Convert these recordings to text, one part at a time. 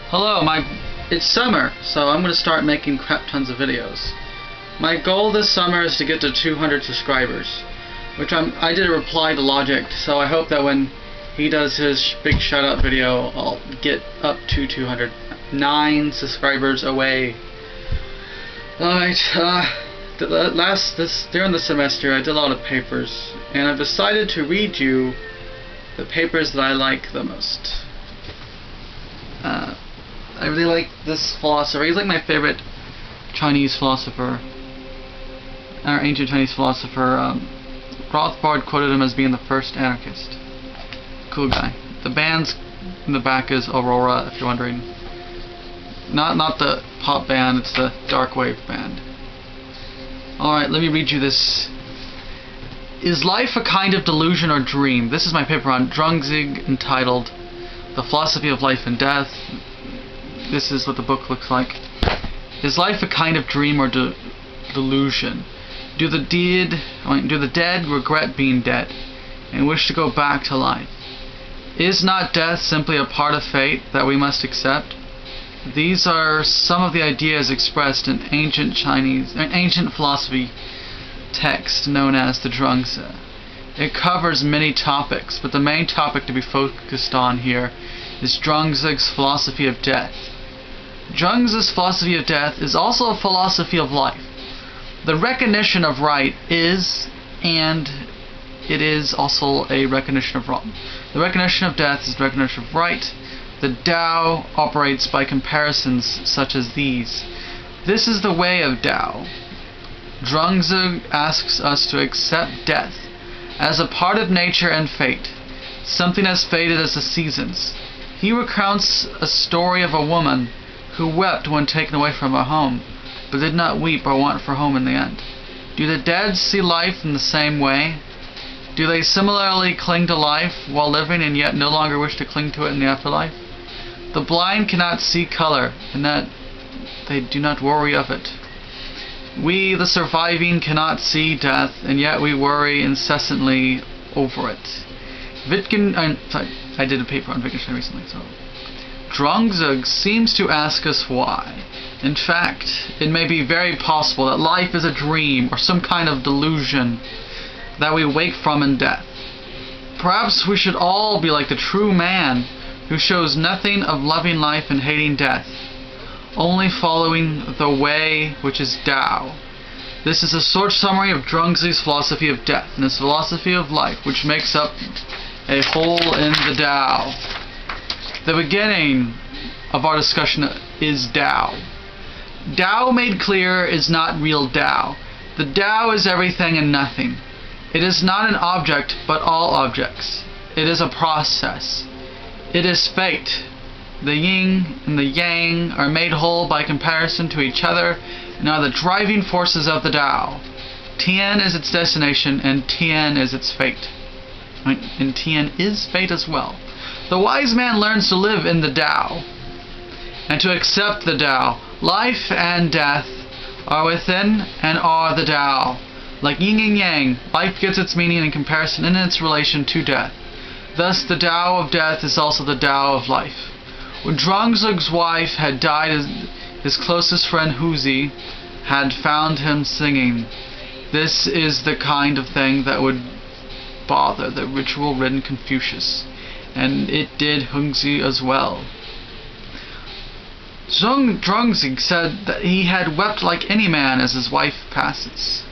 Hello, it's summer, so I'm going to start making crap tons of videos. My goal this summer is to get to 200 subscribers, which I did a reply to Logic, so I hope that when he does his big shout out video, I'll get up to 200. 9 subscribers away. Alright, during the semester I did a lot of papers, and I've decided to read you the papers that I like the most. I really like this philosopher. He's like my favorite Chinese philosopher, or ancient Chinese philosopher. Rothbard quoted him as being the first anarchist. Cool guy. The band's in the back is Aurora, if you're wondering. Not the pop band, it's the dark wave band. Alright, let me read you this. Is life a kind of delusion or dream? This is my paper on Zhuangzi entitled The Philosophy of Life and Death. This is what the book looks like. Is life a kind of dream or delusion? Do the dead regret being dead and wish to go back to life? Is not death simply a part of fate that we must accept? These are some of the ideas expressed in ancient philosophy text known as the Zhuangzi. It covers many topics, but the main topic to be focused on here is Zhuangzi's philosophy of death. Zhuangzi's philosophy of death is also a philosophy of life. The recognition of right is, and it is also a recognition of wrong. The recognition of death is the recognition of right. The Tao operates by comparisons such as these. This is the way of Tao. Zhuangzi asks us to accept death as a part of nature and fate, something as fated as the seasons. He recounts a story of a woman who wept when taken away from her home, but did not weep or want for home in the end. Do the dead see life in the same way? Do they similarly cling to life while living and yet no longer wish to cling to it in the afterlife? The blind cannot see color, and that they do not worry of it. We, the surviving, cannot see death, and yet we worry incessantly over it. I did a paper on Wittgenstein recently, so Zhuangzi seems to ask us why. In fact, it may be very possible that life is a dream or some kind of delusion that we wake from in death. Perhaps we should all be like the true man who shows nothing of loving life and hating death, only following the way which is Tao. This is a short summary of Zhuangzi's philosophy of death and his philosophy of life, which makes up a whole in the Tao. The beginning of our discussion is Tao. Tao made clear is not real Tao. The Tao is everything and nothing. It is not an object, but all objects. It is a process. It is fate. The yin and the yang are made whole by comparison to each other and are the driving forces of the Tao. Tian is its destination and Tian is its fate. And Tian is fate as well. The wise man learns to live in the Tao and to accept the Tao. Life and death are within and are the Tao. Like yin and yang, life gets its meaning in comparison in its relation to death. Thus the Tao of death is also the Tao of life. When Zhuangzi's wife had died, his closest friend Huzi had found him singing. This is the kind of thing that would bother the ritual-ridden Confucius, and it did Huzi as well. Zhuangzi said that he had wept like any man as his wife passes.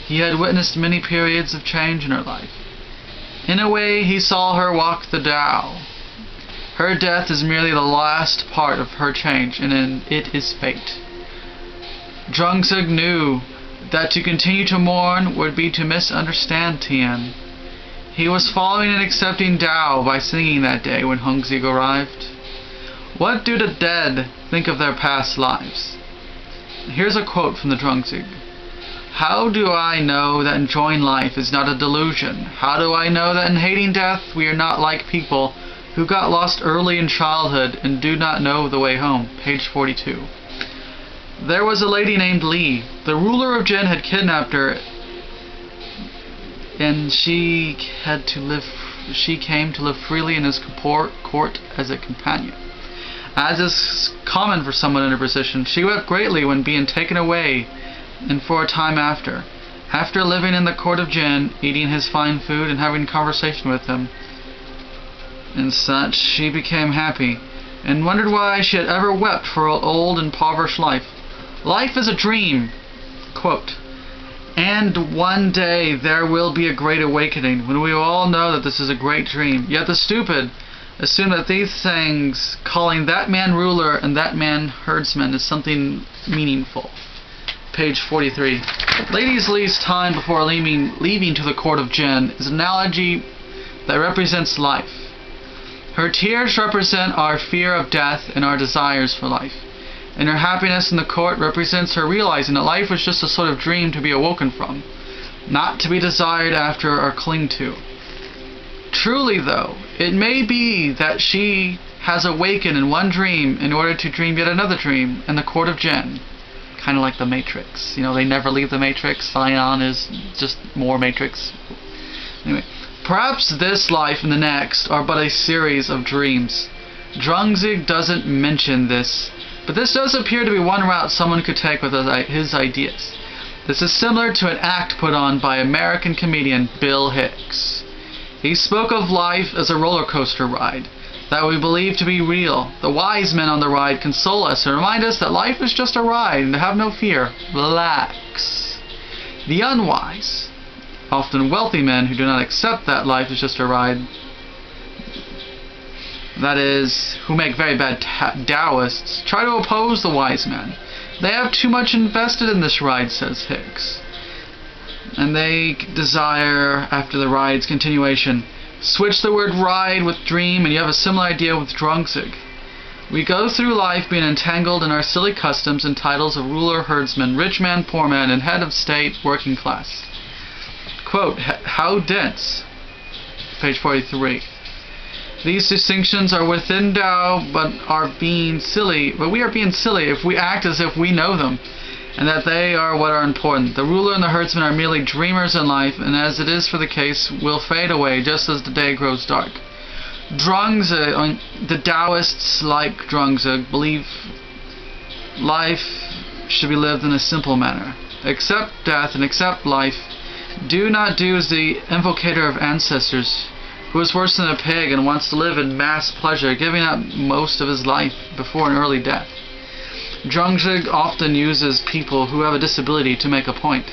He had witnessed many periods of change in her life. In a way, he saw her walk the Tao. Her death is merely the last part of her change, and it is fate. Zhuangzi knew that to continue to mourn would be to misunderstand Tian. He was following and accepting Tao by singing that day when Huzi arrived. What do the dead think of their past lives? Here's a quote from the Zhuangzi. How do I know that enjoying life is not a delusion? How do I know that in hating death we are not like people who got lost early in childhood and do not know the way home? Page 42. There was a lady named Li. The ruler of Jin had kidnapped her, and she came to live freely in his court as a companion. As is common for someone in her position, she wept greatly when being taken away, and for a time after. After living in the court of Jin, eating his fine food and having conversation with him, and such, she became happy, and wondered why she had ever wept for her old and impoverished life. Life is a dream, quote, and one day there will be a great awakening, when we all know that this is a great dream. Yet the stupid assume that these things, calling that man ruler and that man herdsman, is something meaningful. Page 43. Ladies Li's time before leaving to the court of Jin is an analogy that represents life. Her tears represent our fear of death and our desires for life. And her happiness in the court represents her realizing that life was just a sort of dream to be awoken from, not to be desired after or cling to. Truly, though, it may be that she has awakened in one dream in order to dream yet another dream in the court of Jin. Kind of like the Matrix. You know, they never leave the Matrix. Zion is just more Matrix. Anyway, perhaps this life and the next are but a series of dreams. Zhuangzi doesn't mention this, but this does appear to be one route someone could take with his ideas. This is similar to an act put on by American comedian Bill Hicks. He spoke of life as a roller coaster ride that we believe to be real. The wise men on the ride console us and remind us that life is just a ride and to have no fear. Relax. The unwise, often wealthy men who do not accept that life is just a ride, that is, who make very bad Taoists, try to oppose the wise men. They have too much invested in this ride, says Hicks, and they desire, after the ride's continuation. Switch the word ride with dream and you have a similar idea with Zhuangzi. We go through life being entangled in our silly customs and titles of ruler, herdsman, rich man, poor man, and head of state, working class. Quote, how dense? Page 43. These distinctions are within Tao, but we are being silly if we act as if we know them, and that they are what are important. The ruler and the herdsman are merely dreamers in life, and as it is for the case, will fade away just as the day grows dark. The Taoists, like Zhuangzi, believe life should be lived in a simple manner. Accept death and accept life. Do not do as the invocator of ancestors, who is worse than a pig and wants to live in mass pleasure, giving up most of his life before an early death. Zhuangzi often uses people who have a disability to make a point.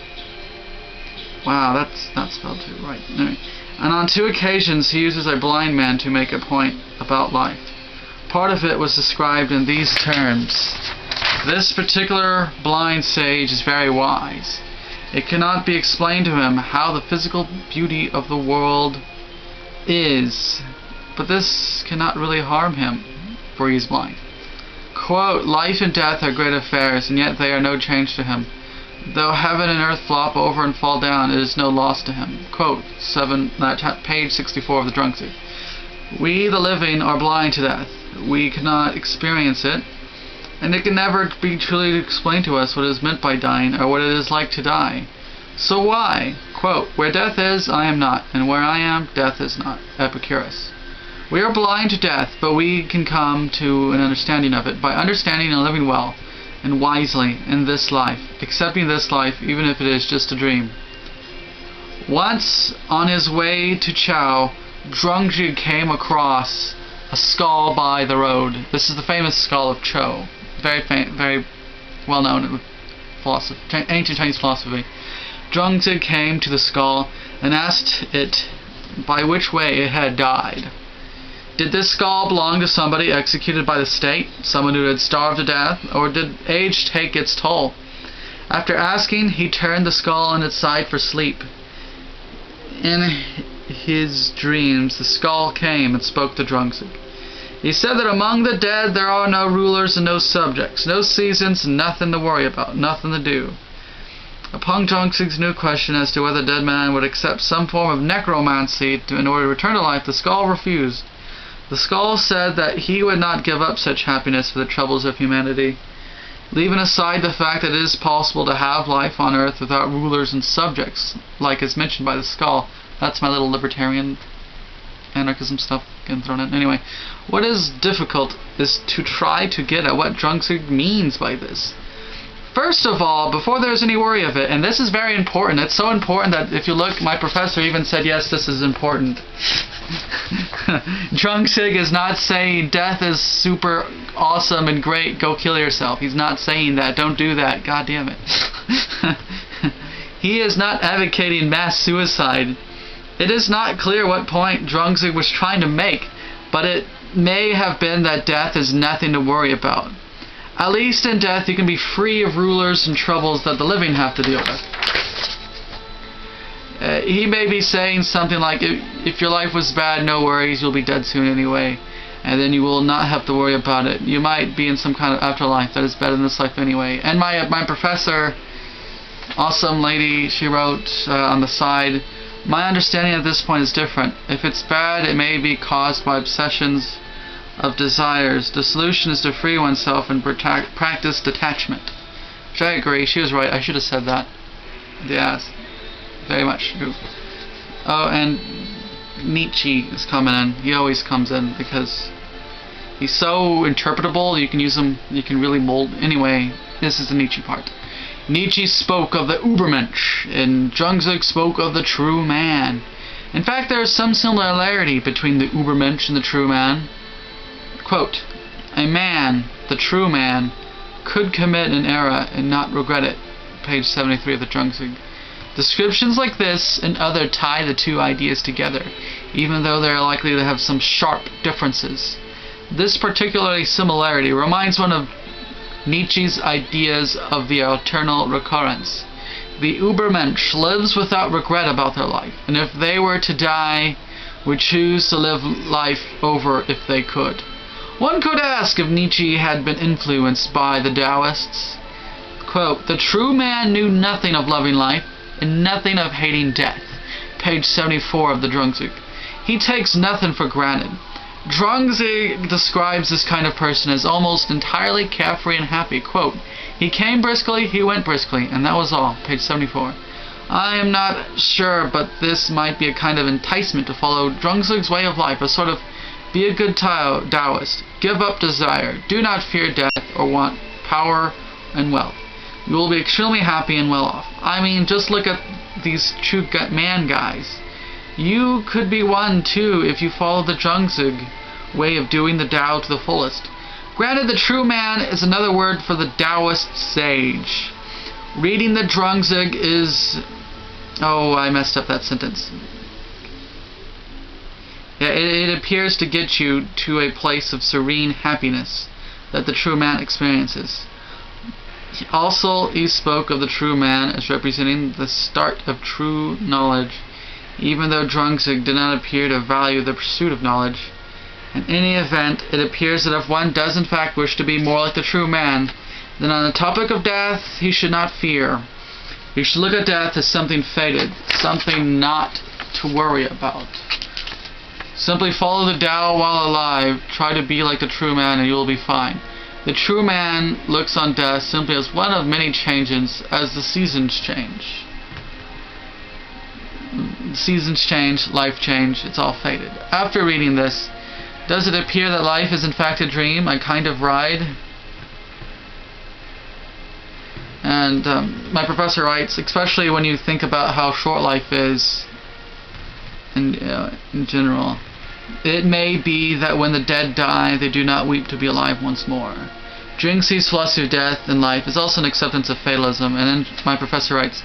Wow, that's not spelled too right. Anyway. And on 2 occasions he uses a blind man to make a point about life. Part of it was described in these terms. This particular blind sage is very wise. It cannot be explained to him how the physical beauty of the world is, but this cannot really harm him, for he is blind. Quote, life and death are great affairs, and yet they are no change to him. Though heaven and earth flop over and fall down, it is no loss to him. Quote, page 64 of the Zhuangzi. We, the living, are blind to death. We cannot experience it, and it can never be truly explained to us what is meant by dying, or what it is like to die. So why? Quote, where death is, I am not, and where I am, death is not. Epicurus. We are blind to death, but we can come to an understanding of it by understanding and living well and wisely in this life, accepting this life even if it is just a dream. Once on his way to Chao, Zhuangzi came across a skull by the road. This is the famous skull of Chou, very well known in philosophy, ancient Chinese philosophy. Zhuangzi came to the skull and asked it by which way it had died. Did this skull belong to somebody executed by the state, someone who had starved to death, or did age take its toll? After asking, he turned the skull on its side for sleep. In his dreams, the skull came and spoke to Zhuangzi. He said that among the dead there are no rulers and no subjects, no seasons, and nothing to worry about, nothing to do. Upon Zhuangzi's new question as to whether the dead man would accept some form of necromancy in order to return to life, the skull refused. The skull said that he would not give up such happiness for the troubles of humanity. Leaving aside the fact that it is possible to have life on earth without rulers and subjects, like is mentioned by the skull. That's my little libertarian anarchism stuff getting thrown in. Anyway, what is difficult is to try to get at what Zhuangzi means by this. First of all, before there's any worry of it, and this is very important, it's so important that if you look, my professor even said, yes, this is important. Zhuangzi is not saying death is super awesome and great, go kill yourself. He's not saying that, don't do that, god damn it. He is not advocating mass suicide. It is not clear what point Zhuangzi was trying to make, but it may have been that death is nothing to worry about. At least in death you can be free of rulers and troubles that the living have to deal with. He may be saying something like, if your life was bad, no worries, you'll be dead soon anyway, and then you will not have to worry about it. You might be in some kind of afterlife that is better than this life anyway. And my professor, awesome lady, she wrote on the side, my understanding at this point is different. If it's bad, it may be caused by obsessions of desires. The solution is to free oneself and practice detachment. Which I agree, she was right, I should have said that. Yes, very much true. Oh, and Nietzsche is coming in. He always comes in because he's so interpretable, you can use him, you can really mold. Anyway, this is the Nietzsche part. Nietzsche spoke of the Übermensch, and Zhuangzi spoke of the true man. In fact, there is some similarity between the Übermensch and the true man. Quote, a man, the true man, could commit an error and not regret it. Page 73 of the Zhuangzi. Descriptions like this and other tie the two ideas together, even though they are likely to have some sharp differences. This particular similarity reminds one of Nietzsche's ideas of the eternal recurrence. The Übermensch lives without regret about their life, and if they were to die, would choose to live life over if they could. One could ask if Nietzsche had been influenced by the Taoists. Quote, the true man knew nothing of loving life and nothing of hating death. Page 74 of the Zhuangzi. He takes nothing for granted. Zhuangzi describes this kind of person as almost entirely carefree and happy. Quote, he came briskly, he went briskly, and that was all. Page 74. I am not sure, but this might be a kind of enticement to follow Zhuangzi's way of life, a sort of be a good Taoist. Give up desire. Do not fear death or want power and wealth. You will be extremely happy and well off. I mean, just look at these true man guys. You could be one too if you follow the Zhuangzi way of doing the Tao to the fullest. Granted, the true man is another word for the Taoist sage. Reading the Zhuangzi is... Oh, I messed up that sentence. Yeah, it appears to get you to a place of serene happiness that the true man experiences. Also, he spoke of the true man as representing the start of true knowledge, even though Zhuangzi did not appear to value the pursuit of knowledge. In any event, it appears that if one does in fact wish to be more like the true man, then on the topic of death he should not fear. He should look at death as something fated, something not to worry about. Simply follow the Tao while alive, try to be like the true man, and you will be fine. The true man looks on death simply as one of many changes as the seasons change. Seasons change, life change, it's all fated. After reading this, does it appear that life is in fact a dream, a kind of ride? And my professor writes, especially when you think about how short life is in general, it may be that when the dead die, they do not weep to be alive once more. Zhuangzi's philosophy of death and life is also an acceptance of fatalism. And then my professor writes,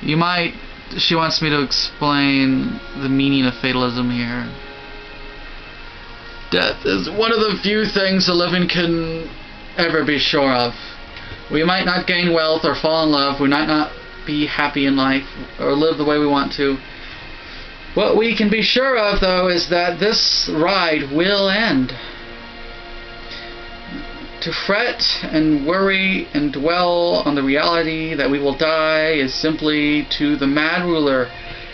she wants me to explain the meaning of fatalism here. Death is one of the few things the living can ever be sure of. We might not gain wealth or fall in love, we might not be happy in life or live the way we want to. What we can be sure of, though, is that this ride will end. To fret and worry and dwell on the reality that we will die is simply to the mad ruler.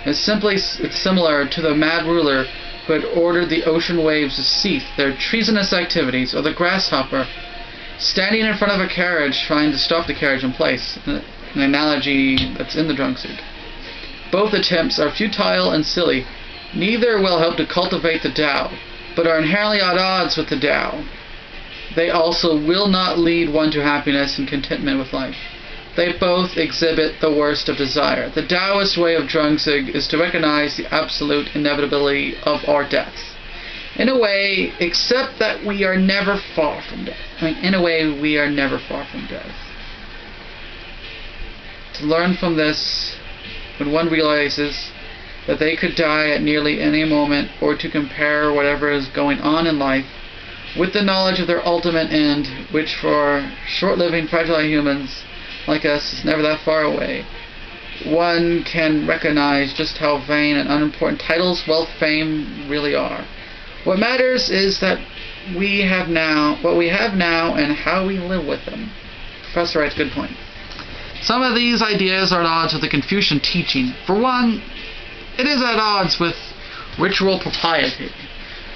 It's similar to the mad ruler who had ordered the ocean waves to cease their treasonous activities, or the grasshopper standing in front of a carriage trying to stop the carriage in place. An analogy that's in the Zhuangzi. Both attempts are futile and silly. Neither will hope to cultivate the Tao, but are inherently at odds with the Tao. They also will not lead one to happiness and contentment with life. They both exhibit the worst of desire. The Taoist way of Zhuangzi is to recognize the absolute inevitability of our death. In a way, except that we are never far from death. In a way, we are never far from death. To learn from this, when one realizes that they could die at nearly any moment, or to compare whatever is going on in life with the knowledge of their ultimate end, which for short-living, fragile humans like us is never that far away, one can recognize just how vain and unimportant titles, wealth, fame really are. What matters is that what we have now and how we live with them. Professor writes, good point. Some of these ideas are at odds with the Confucian teaching. For one, it is at odds with ritual propriety.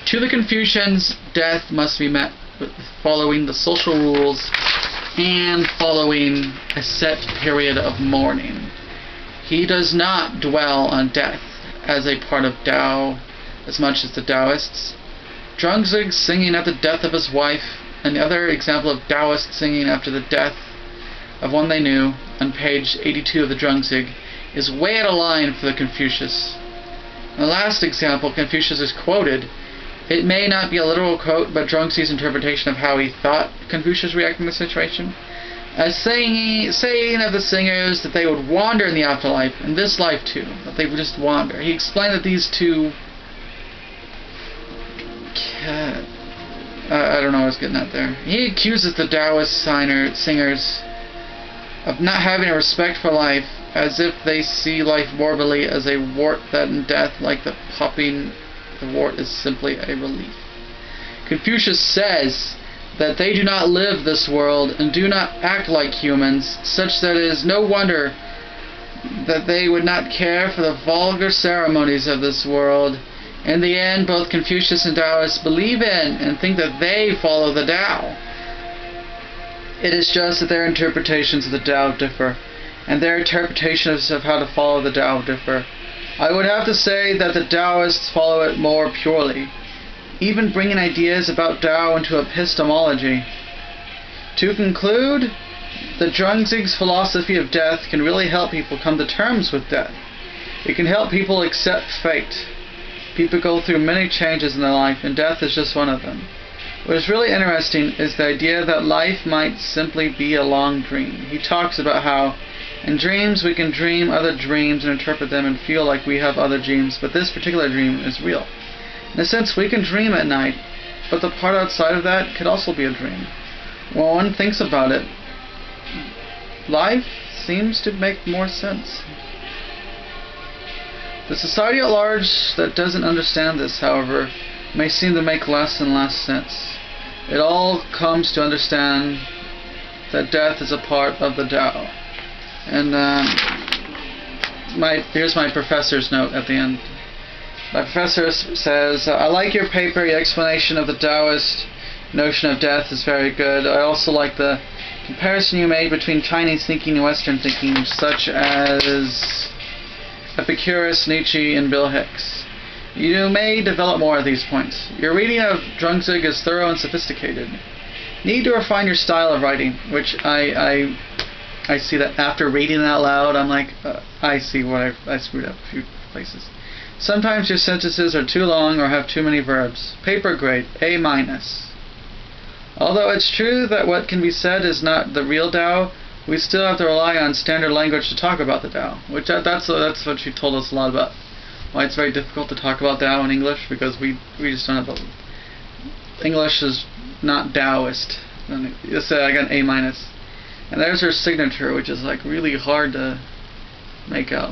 To the Confucians, death must be met with following the social rules and following a set period of mourning. He does not dwell on death as a part of Tao as much as the Taoists. Zhuangzi singing at the death of his wife, and the other example of Taoists singing after the death of one they knew, on page 82 of the Zhuangzi, is way out of line for the Confucius. In the last example, Confucius is quoted. It may not be a literal quote, but Zhuangzi's interpretation of how he thought Confucius reacted in the situation, as saying of the singers that they would wander in the afterlife, in this life too, that they would just wander. He explained that these two I don't know what I was getting at there. He accuses the Taoist singers of not having a respect for life, as if they see life morbidly as a wart that in death, like the popping the wart, is simply a relief. Confucius says that they do not live this world and do not act like humans, such that it is no wonder that they would not care for the vulgar ceremonies of this world. In the end, both Confucius and Taoists believe in and think that they follow the Tao. It is just that their interpretations of the Tao differ, and their interpretations of how to follow the Tao differ. I would have to say that the Taoists follow it more purely, even bringing ideas about Tao into epistemology. To conclude, the Zhuangzi's philosophy of death can really help people come to terms with death. It can help people accept fate. People go through many changes in their life, and death is just one of them. What is really interesting is the idea that life might simply be a long dream. He talks about how in dreams we can dream other dreams and interpret them and feel like we have other dreams, but this particular dream is real. In a sense, we can dream at night, but the part outside of that could also be a dream. When one thinks about it, life seems to make more sense. The society at large that doesn't understand this, however, may seem to make less and less sense. It all comes to understand that death is a part of the Tao. And here's my professor's note at the end. My professor says, I like your paper. Your explanation of the Taoist notion of death is very good. I also like the comparison you made between Chinese thinking and Western thinking, such as Epicurus, Nietzsche, and Bill Hicks. You may develop more of these points. Your reading of Zhuangzi is thorough and sophisticated. Need to refine your style of writing, which I see that after reading it out loud, I'm like, I see what I screwed up a few places. Sometimes your sentences are too long or have too many verbs. Paper grade, A-. Although it's true that what can be said is not the real Tao, we still have to rely on standard language to talk about the Tao. Which that's what she told us a lot about. Why it's very difficult to talk about Tao in English, because we just don't have English is not Taoist. Let's say I got an A-. And there's her signature, which is like really hard to make out.